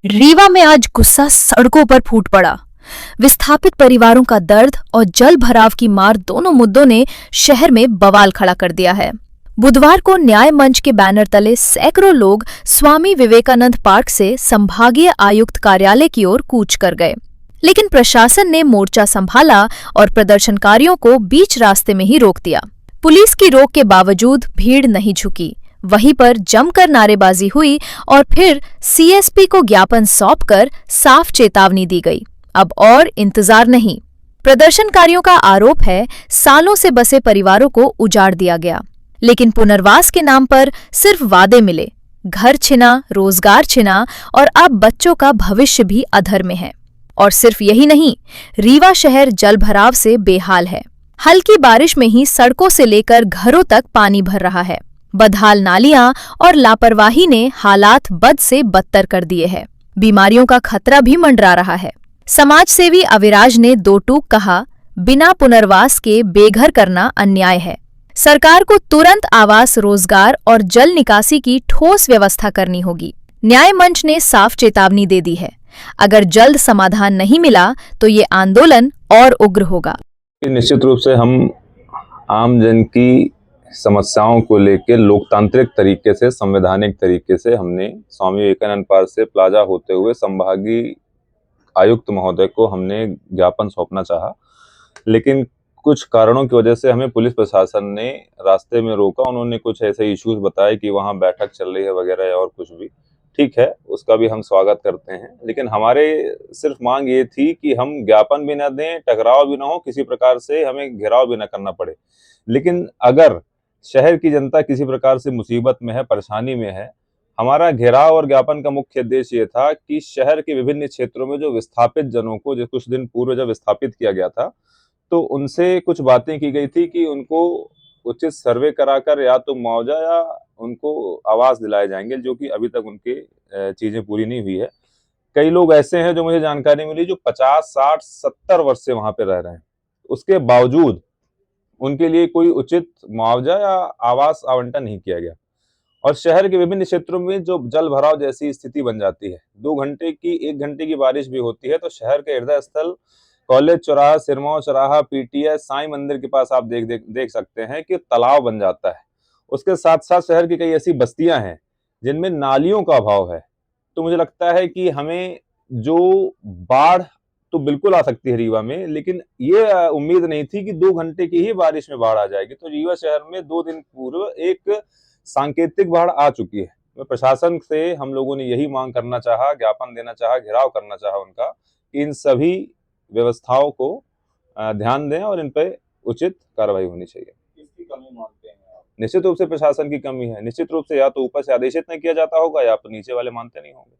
रीवा में आज गुस्सा सड़कों पर फूट पड़ा। विस्थापित परिवारों का दर्द और जल भराव की मार दोनों मुद्दों ने शहर में बवाल खड़ा कर दिया है। बुधवार को न्याय मंच के बैनर तले सैकड़ों लोग स्वामी विवेकानंद पार्क से संभागीय आयुक्त कार्यालय की ओर कूच कर गए, लेकिन प्रशासन ने मोर्चा संभाला और प्रदर्शनकारियों को बीच रास्ते में ही रोक दिया। पुलिस की रोक के बावजूद भीड़ नहीं झुकी। वहीं पर जमकर नारेबाजी हुई और फिर सीएसपी को ज्ञापन सौंपकर साफ चेतावनी दी गई, अब और इंतजार नहीं। प्रदर्शनकारियों का आरोप है सालों से बसे परिवारों को उजाड़ दिया गया, लेकिन पुनर्वास के नाम पर सिर्फ वादे मिले। घर छिना, रोजगार छिना और अब बच्चों का भविष्य भी अधर में है। और सिर्फ यही नहीं, रीवा शहर जलभराव से बेहाल है। हल्की बारिश में ही सड़कों से लेकर घरों तक पानी भर रहा है। बदहाल नालियां और लापरवाही ने हालात बद से बदतर कर दिए हैं। बीमारियों का खतरा भी मंडरा रहा है। समाजसेवी अविराज ने दो टूक कहा, बिना पुनर्वास के बेघर करना अन्याय है। सरकार को तुरंत आवास, रोजगार और जल निकासी की ठोस व्यवस्था करनी होगी। न्याय मंच ने साफ चेतावनी दे दी है, अगर जल्द समाधान नहीं मिला तो ये आंदोलन और उग्र होगा। निश्चित रूप से हम आम जन की समस्याओं को लेकर लोकतांत्रिक तरीके से, संवैधानिक तरीके से हमने स्वामी विवेकानंद पार्क से प्लाजा होते हुए संभागीय आयुक्त महोदय को हमने ज्ञापन सौंपना चाहा, लेकिन कुछ कारणों की वजह से हमें पुलिस प्रशासन ने रास्ते में रोका। उन्होंने कुछ ऐसे इश्यूज बताए कि वहां बैठक चल रही है वगैरह और कुछ भी। ठीक है, उसका भी हम स्वागत करते हैं, लेकिन हमारे सिर्फ मांग ये थी कि हम ज्ञापन भी न दें, टकराव भी ना हो, किसी प्रकार से हमें घेराव भी न करना पड़े। लेकिन अगर शहर की जनता किसी प्रकार से मुसीबत में है, परेशानी में है, हमारा घेराव और ज्ञापन का मुख्य उद्देश्य ये था कि शहर के विभिन्न क्षेत्रों में जो विस्थापित जनों को, जो कुछ दिन पूर्व जब विस्थापित किया गया था, तो उनसे कुछ बातें की गई थी कि उनको उचित सर्वे कराकर या तो मुआवजा या उनको आवास दिलाए जाएंगे, जो कि अभी तक उनके चीजें पूरी नहीं हुई है। कई लोग ऐसे हैं जो मुझे जानकारी मिली जो 50, 60, 70 वर्ष से वहां पे रह रहे हैं, उसके बावजूद उनके लिए कोई उचित मुआवजा या आवास आवंटन नहीं किया गया। और शहर के विभिन्न क्षेत्रों में जो जल भराव जैसी स्थिति बन जाती है, 1 घंटे की बारिश भी होती है तो शहर के हृदय स्थल कॉलेज चौराहा, सिरमौर चौराहा, पीटीएस, साईं मंदिर के पास आप देख सकते हैं कि तालाब बन जाता है। उसके साथ साथ शहर की कई ऐसी बस्तियां हैं जिनमें नालियों का अभाव है। तो मुझे लगता है कि हमें जो बाढ़ तो बिल्कुल आ सकती है रीवा में, लेकिन ये उम्मीद नहीं थी कि 2 घंटे की ही बारिश में बाढ़ आ जाएगी। तो रीवा शहर में 2 दिन पूर्व एक सांकेतिक बाढ़ आ चुकी है। तो प्रशासन से हम लोगों ने यही मांग करना चाहा, ज्ञापन देना चाहा, घेराव करना चाहा उनका कि इन सभी व्यवस्थाओं को ध्यान दें और इन पे उचित कार्रवाई होनी चाहिए। किसकी कमी मानते हैं आप? निश्चित रूप से प्रशासन की कमी है। निश्चित रूप से या तो ऊपर से आदेशित नहीं किया जाता होगा या नीचे वाले मानते नहीं होंगे।